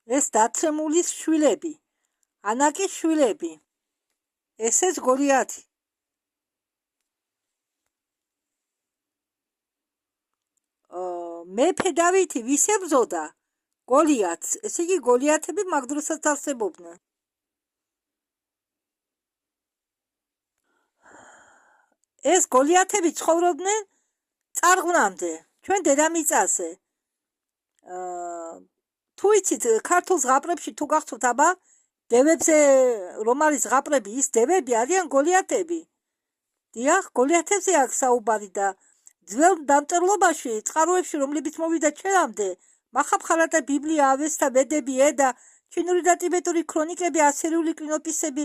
ეს დაცემულის შვილები, ანაკის შვილები, ესეც გოლიათი. მეფე დავითი ვის ებრძოდა? გოლიათს. ესე იგი გოლიათები მაგ დროსაც არსებობდნენ. ეს გოლიათები ცხოვრობდნენ წარღვნამდე, ჩვენ დედამიწაზე. თუ იცით, ქართულ ზღაპრებში თუ გახსოვთ, აბა დევებზე რომ არის ზღაპრები, ის დევები არიან გოლიათები. დიახ, გოლიათებზე აქვს საუბარი და ძველ დამწერლობაში, წყაროებში, რომლებიც მოვიდა ჩვენამდე, მახაფხალატა ბიბლია, ავესთა ვედები, ედა, ჩინური და ტიბეტური ქრონიკები, ასირიული კლინოპისები,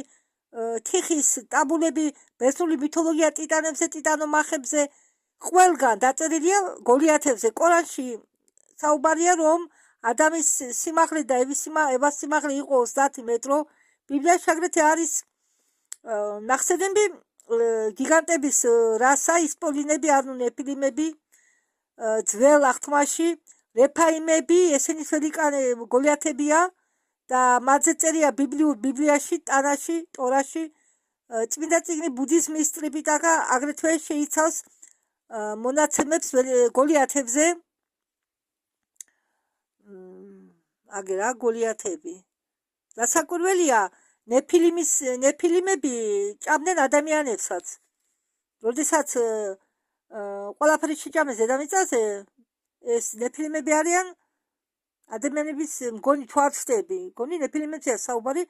თიხის ტაბულები, ბერძნული მითოლოგია ტიტანებზე, ტიტანომახებზე, ყველგან დაწერილია გოლიათებზე. ყორანში საუბარია, რომ ადამის სიმაღლე და ევას სიმაღლე იყო 30 მეტრო. ბიბლიაში აგრეთვე არის ნახსენები გიგანტების რასა, ისპოლინები, ანუ ნეფილიმები, ძველ აღთქმაში, რეფაიმები, ესენი ველიკანი გოლიათებია და მათზე წერია ბიბლიაში, ტანაში, ტორაში, წმინდა წიგნი ბუდიზმის ტრიპიტაკა აგრეთვე შეიცავს მონაცემებს გოლიათებზე. აგერა გოლიათები. დასაკვირველია, ნეფილიმები ჭამდნენ ადამიანებსაც. როდესაც ყველაფერი შეჭამეს დედამიწაზე, ეს ნეფილიმები არიან ადამიანების მგონი თვალწდები. მგონი ნეფილიმებზეა საუბარი,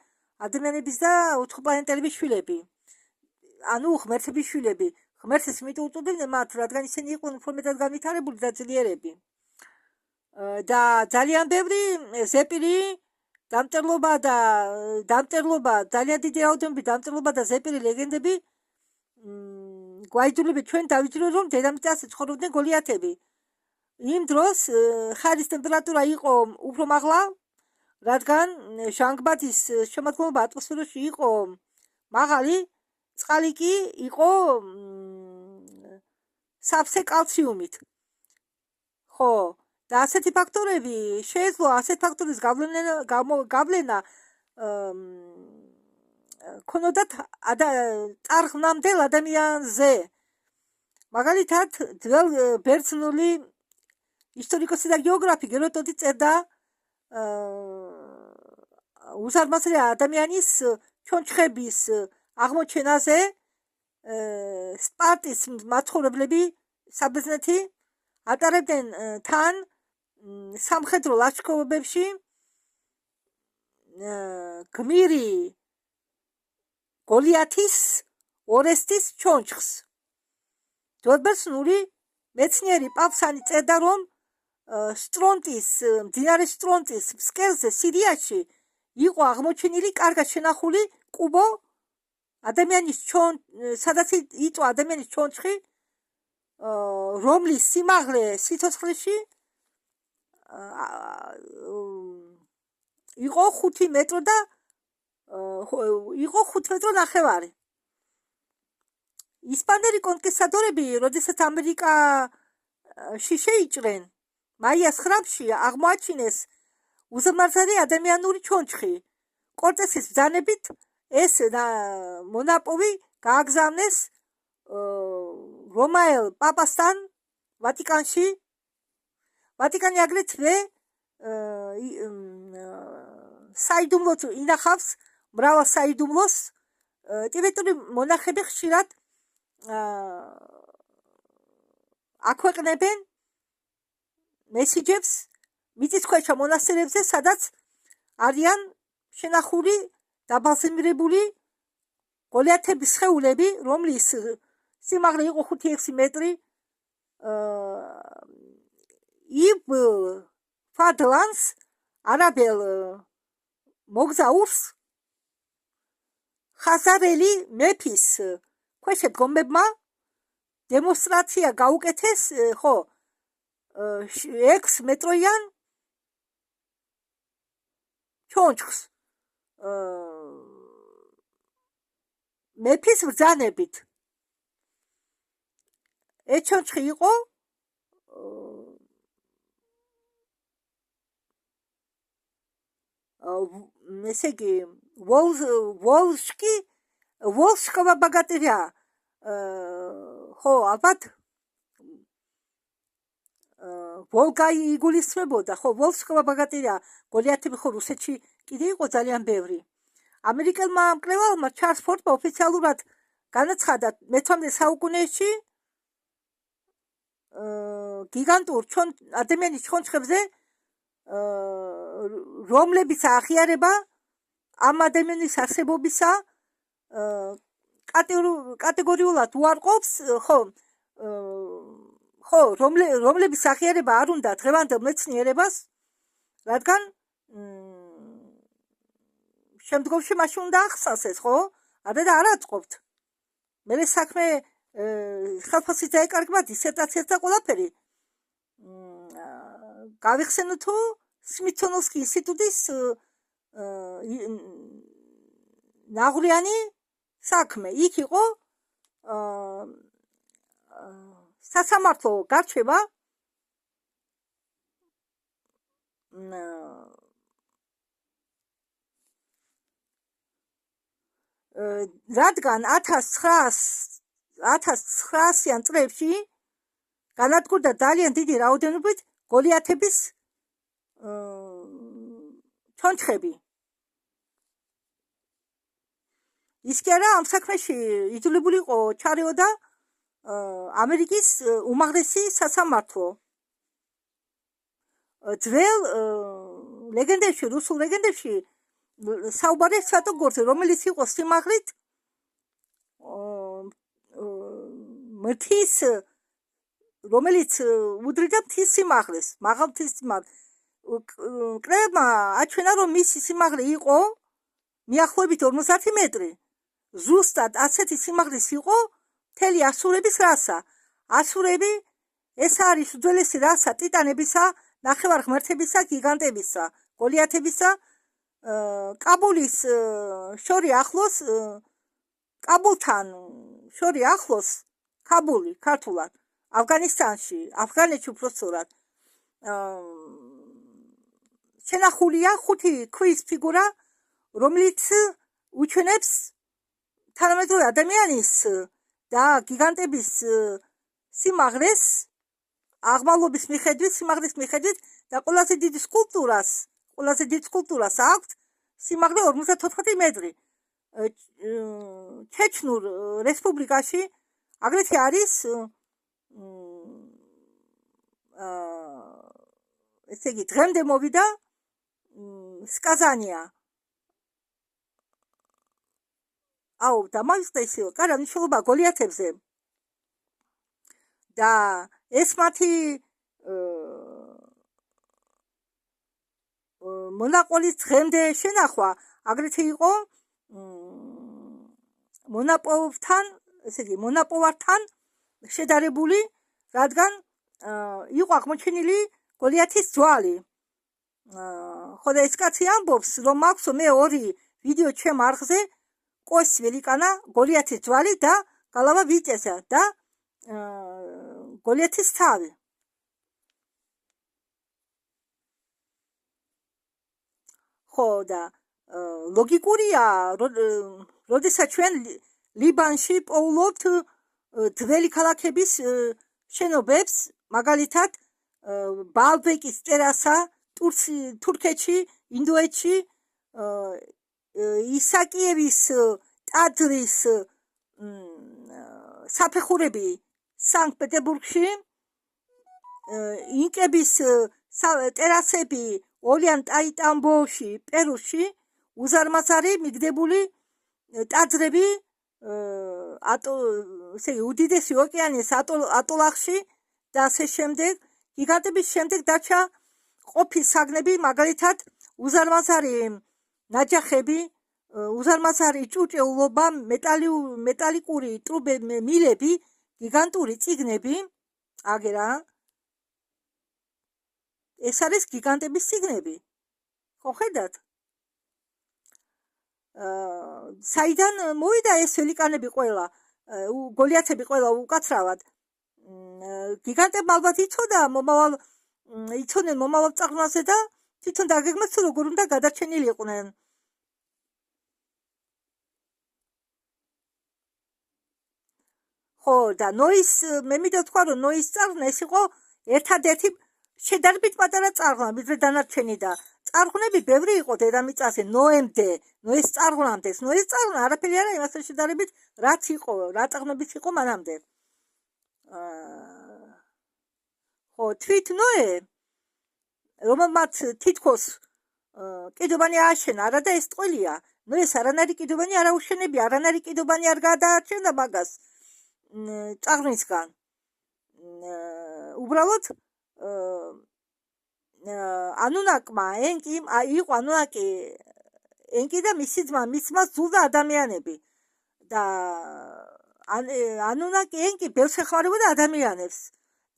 ადამიანების და უცხოპლანეტელების შვილები. ანუ ღმერთების შვილები. ღმერთს იმიტომ უწოდებდნენ მათ, რადგან ისინი იყვნენ უფრო მეტად განვითარებული და ძლიერები. და ძალიან ბევრი ზეპირი დამწერლობა, ძალიან დიდი რაოდენობით დამწერლობა და ზეპირი ლეგენდები გვაიძულებენ ჩვენ დავიჯეროთ, რომ დედამიწაზე ცხოვრობდნენ გოლიათები. იმ დროს ხარის ტემპერატურა იყო უფრო მაღლა, რადგან ჟანგბადის შემოდგომობა ატმოსფეროში იყო მაღალი, წყალი კი იყო სავსე კალციუმით. ხო, და ასეთი ფაქტორები შეეძლო ასეთ ფაქტორის გავლენა ქონოდათ წარღვნამდელ ადამიანზე. მაგალითად, ძველ ბერძნული ისტორიკოსი და გეოგრაფი გეროდოტი წერდა უზარმაზარი ადამიანის ჩონჩხების აღმოჩენაზე. სპარტის მაცხოვრებლები საბერძნეთი ატარებდნენ თან სამხედრო ლაშქრობებში გმირი გოლიათის ორესტის ჩონჩხს. ძველბერძნული მეცნიერი პავსანი წერდა, რომ მდინარე სტრონტის ფსკერზე სირიაში იყო აღმოჩენილი კარგად შენახული კუბო, სადაც იწვა ადამიანის ჩონჩხი, რომლის სიმაღლე სიცოცხლეში იყო 5 მეტრო და იყო 5 მეტრო ნახევარი. ისპანელი კონკისტადორები, როდესაც ამერიკაში შეიჭრენ, მაიას ხრამში აღმოაჩინეს უზარმაზარი ადამიანური ჩონჩხი. კორტესის ბრძანებით ეს მონაპოვი გააგზავნეს რომაელ პაპასთან ვატიკანში. ვატიკანი აგრეთვე საიდუმლოდ ინახავს მრავალ საიდუმლოს. ტიბეტური მონახები ხშირად აქვეყნებენ მესიჯებს მიწისქვეშა მონასტერებზე, სადაც არიან შენახული დაბალზომიერებული გოლიათების სხეულები, რომლის სიმაღლე იყო 5-6 მეტრი. ფადლანს არაბელ მოგზაურს ხაზარელი მეფის ქვეშედგომებმა დემონსტრაცია გაუკეთეს, ხო, 6 მეტრიან ჩონჩხს მეფის ბრძანებით. ეს ჩონჩხი იყო ესე იგი ვოლსკოვა ბაგატერია ხო ალბათ ვოლგა იგულისხმებოდა ხო ვოლსკოვა ბაგატერია გოლიათები ხო რუსეთში კიდე იყო ძალიან ბევრი ამერიკელმა მკვლევარებმა ჩარლზ ფორდმა ოფიციალურად განაცხადა მე-18 საუკუნეში გიგანტურ ადამიანის ჩონჩხებზე რომლებიც აღიარება ამ ადამიანის არსებობისა კატეგორიულად უარყოფს ხო რომლების აღიარება არ უნდა დღევანდელ მეცნიერებას რადგან შემდგომში მაშინ უნდა ახსნას ეს ხო არა და არ აწყობთ მე საქმე ხელფასით დაეკარგება დისერტაციას და ყველაფერი გავიხსენო თუ სმითსონოვსკი ინსტიტუტის ნაღვრიანი საქმე იქ იყო სასამართლო გარჩევა რადგან 1900-იან წლებში განადგურდა ძალიან დიდი რაოდენობით გოლიათების ჩონჩხები ის კი არა ამ საქმეში იძულებული იყო ჩარეოდა ამერიკის უმაღლესი სასამართლო ძველ ლეგენდებში რუსულ ლეგენდებში საუბარია სვეტო გორზე რომელიც იყო სიმაღლით მთის რომელიც უდრიდა მთის სიმაღლეს მაღალ მთის სიმაღლეს კრებმა აჩვენა რომ მისი სიმაღლე იყო მიახლოებით 50 მეტრი ზუსტად ასეთი სიმაღლის იყო მთელი ასურების რასა ასურები ეს არის უძველესი რასა ტიტანებისა ნახევარღმერთებისა გიგანტებისა გოლიათებისა კაბულის შორი ახლოს კაბულთან შორი ახლოს კაბული ქართულად ავღანისტანში ავღანეთში უბრალოდ შენახულია 5 ქვის ფიგურა რომელიც უჩვენებს თანამედროვე ადამიანის და გიგანტების სიმაღლეს აღმავლობის მიხედვით სიმაღლის მიხედვით და ყველაზე დიდ სკულპტურას აქვს სიმაღლე 54 მეტრი ჩეჩნურ რესპუბლიკაში აგრეთვე არის ესე იგი დღემდე მოვიდა სკაზანია აუ დამაიწყეს კარა მნიშვნელობა გოლიათებზე და ეს მათი მონაყოლის დღემდე შენახვა აგრეთვე იყო მონაპოვართან შედარებული რადგან იყო აღმოჩენილი გოლიათის ძვალი ხო და ეს კაცი ამბობს რომ აქვს მე 2 ვიდეო ჩემ არხზე კოს ველიკანა გოლიათის ძვალი და გალავა ვიწესა და გოლიათის თავი ხო და ლოგიკურია როდესაც ჩვენ ლიბანში პოულობთ ძველი ქალაქების შენობებს მაგალითად ბალბეკის ტერასა თურქეთში ინდოეთში ისაკიევის ტაძრის საფეხურები სანქტ-პეტერბურგში ინკების ტერასები ოლიანტაიტამბოში პერუში უზარმაზარი მიგდებული ტაძრები უდიდესი ოკეანის ატოლახში და ასე შემდეგ გიგანტების შემდეგ დარჩა ყოფის საგნები მაგალითად უზარმაზარი ნაჯახები უზარმაზარი ჭურჭელობა მეტალიკური მილები გიგანტური წიგნები აგერა ეს არის გიგანტების წიგნები ხო ხედავთ საიდან მოვიდა ეს ველიკანები ყველა გოლიათები ყველა უკაცრავად გიგანტებმა ალბათ იცოდნენ მომავალ წარღვნაზე და თვითონ დაგეგმეთ როგორ უნდა გადარჩენილიყვნენ. ხო და ნოის მე მინდა თქვა რომ ნოის წარღვნა ეს იყო ერთადერთი შედარებით პატარა წარღვნა ვიდრე დანარჩენი და წარღვნები ბევრი იყო დედამიწაზე ნოის წარღვნამდე. ნოის წარღვნა არაფერი არა იმასთან შედარებით რაც იყო რა წარღვნებიც იყო მანამდე. ხო თვით ნოე რომელმაც თითქოს კიდობანი ააშენა არა და ეს ტყუილია. ნოეს არანაირი კიდობანი არ აუშენებია, არანაირი კიდობანი არ გადაარჩენდა მაგას წარღვნისგან. უბრალოდ ანუნაკმა ენკი იყო ანუნაკი ენკი და მისი ძმა მისმა ზულდა ადამიანები და ანუნაკი ენკი ბევრს ეხმარებოდა ადამიანებს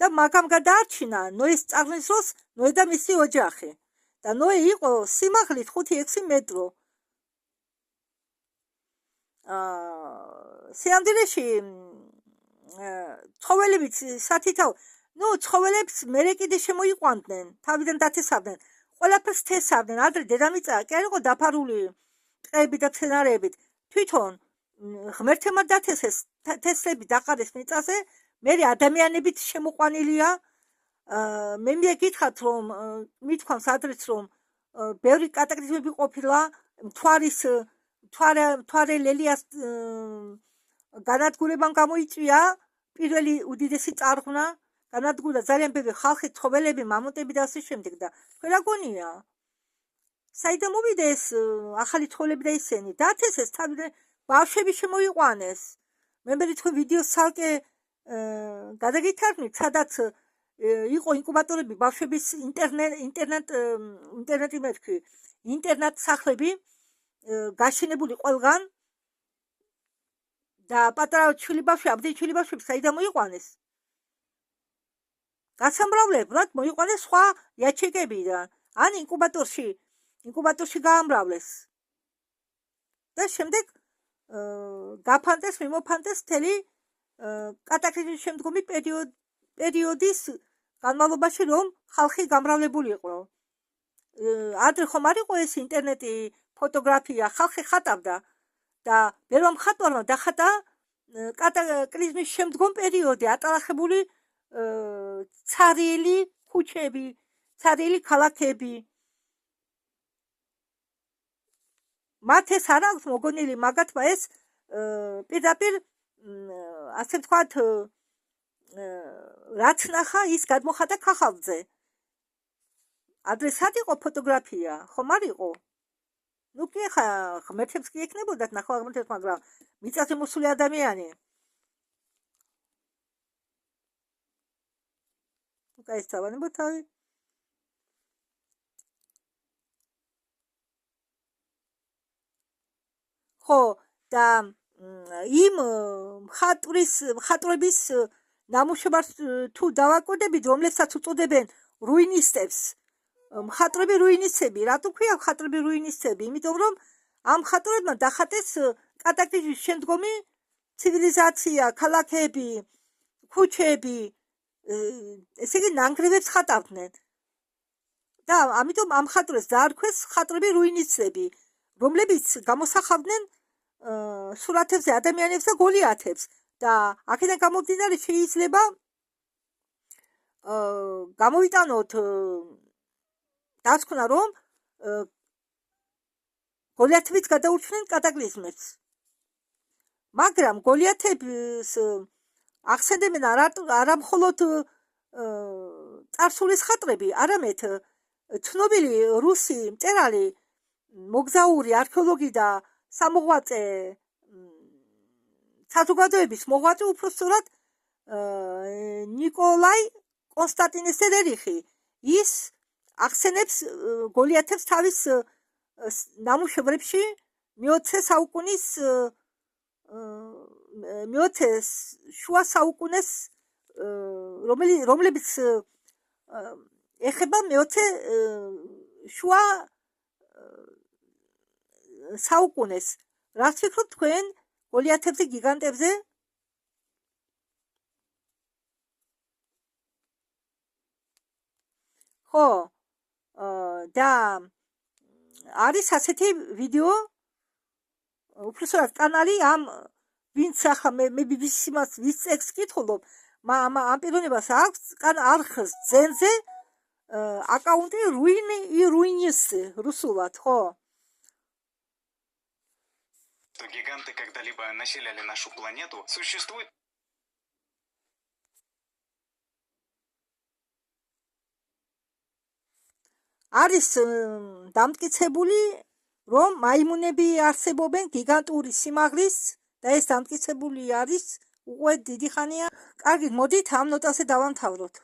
და მაგამ გადაარჩინა ნოის წარღვნის დროს ნოე და მისი ოჯახი და ნოე იყო სიმაღლით 5-6 მეტრო. სიამდვილეში ცხოველებიც სათითაო ცხოველებს მერე კიდე შემოიყვანდნენ, თავიდან დათესავდნენ, ყველაფერს თესავდნენ. ადრე დედამიწა კი არ იყო დაფარული ტყეებით და მცენარეებით. თვითონ ღმერთებმა დათესეს თესლები დაყარეს მიწაზე, მერე ადამიანებით შემოყვანილია. მე მიგითხათ რომ მithქვამს ადრეც რომ ბევრი კატაკლიზმები ყოფილა, მთვარე ლელიას განადგურებამ გამოიწვია პირველი უდიდესი წარღვნა. განადგურდა ძალიან ბევრი ხალხი, ცხოველები, მამონტები და ასე შემდეგ და თქვენ რა გონია? საიდან მოვიდა ეს ახალი ცხოველები და ისინი? დათესეს თავიდან ბავშვები შემოიყვანეს. მე მერე თქვენ ვიდეოს ცალკე გადაგითარგმნით, სადაც იყო ინკუბატორები ბავშვების ინტერნეტ სახლები გაშენებული ყველგან და პატარა ჩვილი ბავშვები საიდან მოიყვანეს? გასამრავლებლად მოიყვანეს სხვა იაჩეკებიდან ან ინკუბატორში გაამრავლეს და შემდეგ გაფანტეს, მიმოფანტეს მთელი კატაკლიზმის შემდგომი პერიოდის განმავლობაში რომ ხალხი გამრავლებული იყო. ადრე ხომ არ იყო ეს ინტერნეტი, ფოტოგრაფია, ხალხი ხატავდა და ბევრმა მხატვარმა დახატა კატაკლიზმის შემდგომ პერიოდი, ატალახებული ცარიელი ქუჩები, ცარიელი ქალაქები. მათ ეს არ აქვს მოგონილი, მაგათმა ეს პირდაპირ ასე ვთქვათ რაც ნახა ის გადმოხატა ქაღალდზე. ადრე სად იყო ფოტოგრაფია, ხომ არ იყო? ნუ კი ხა ღმერთებს კი ეკნებოდათ ნახვა ღმერთებს, მაგრამ მიწაზე მოსული ადამიანი. გაისწავლებოთ თავი. ხო და იმ მხატვრების ნამუშევარს თუ დავაკვირდებით, რომლებსაც უწოდებენ რუინისტებს, მხატვრები რუინისტები. რატო ქვია მხატვრები რუინისტები? იმიტომ რომ ამ მხატვრებმა დახატეს კატაკლიზმის შემდგომი ცივილიზაცია, ქალაქები, ქუჩები, ესე იგი ნანგრევებს ხატავდნენ და ამიტომ ამ მხატვრებს დაარქვეს მხატვრები რუინისტები, რომლებიც გამოსახავდნენ სურათებზე ადამიანებს და გოლიათებს და აქედან გამომდინარე შეიძლება გამოვიტანოთ დასკვნა რომ გოლიათებიც გადაურჩნენ კატაკლიზმებს. მაგრამ გოლიათებს ახსენდებენ არა მხოლოდ წარსულის ხატრები, არამედ ცნობილი რუსი მწერალი, მოგზაური, არქეოლოგი და სამოღვაწე საზოგადოების მოღვაწე უпростоრად ნიკოლაი კონსტანტინეს ერიხი. ის ახსენებს გოლიათებს თავის ნამუშევრებში მე-20 საუკუნის შუა საუკუნეს რომლებიც ეხება მე-20 შუა საუკუნეს. რას ფიქრობთ თქვენ გოლიათებზე, გიგანტებზე? ხო, და არის ასეთი ვიდეო უბრალოდ კანალი ამ ვინც ახლა მე BBC-მაც ვის წეგს ვკითხულობ ამ პიროვნებას აქვს არხს ძენზე აკაუნტი руинился რუსულად ხო что гиганты когда-либо населяли нашу планету, существует არის დამტკიცებული რომ მაიმუნები არსებობენ გიგანტური სიმაღლის და ეს დამტკიცებული არის უკვე დიდი ხანია. კარგი, მოდით ამ ნოტაზე დავამთავროთ.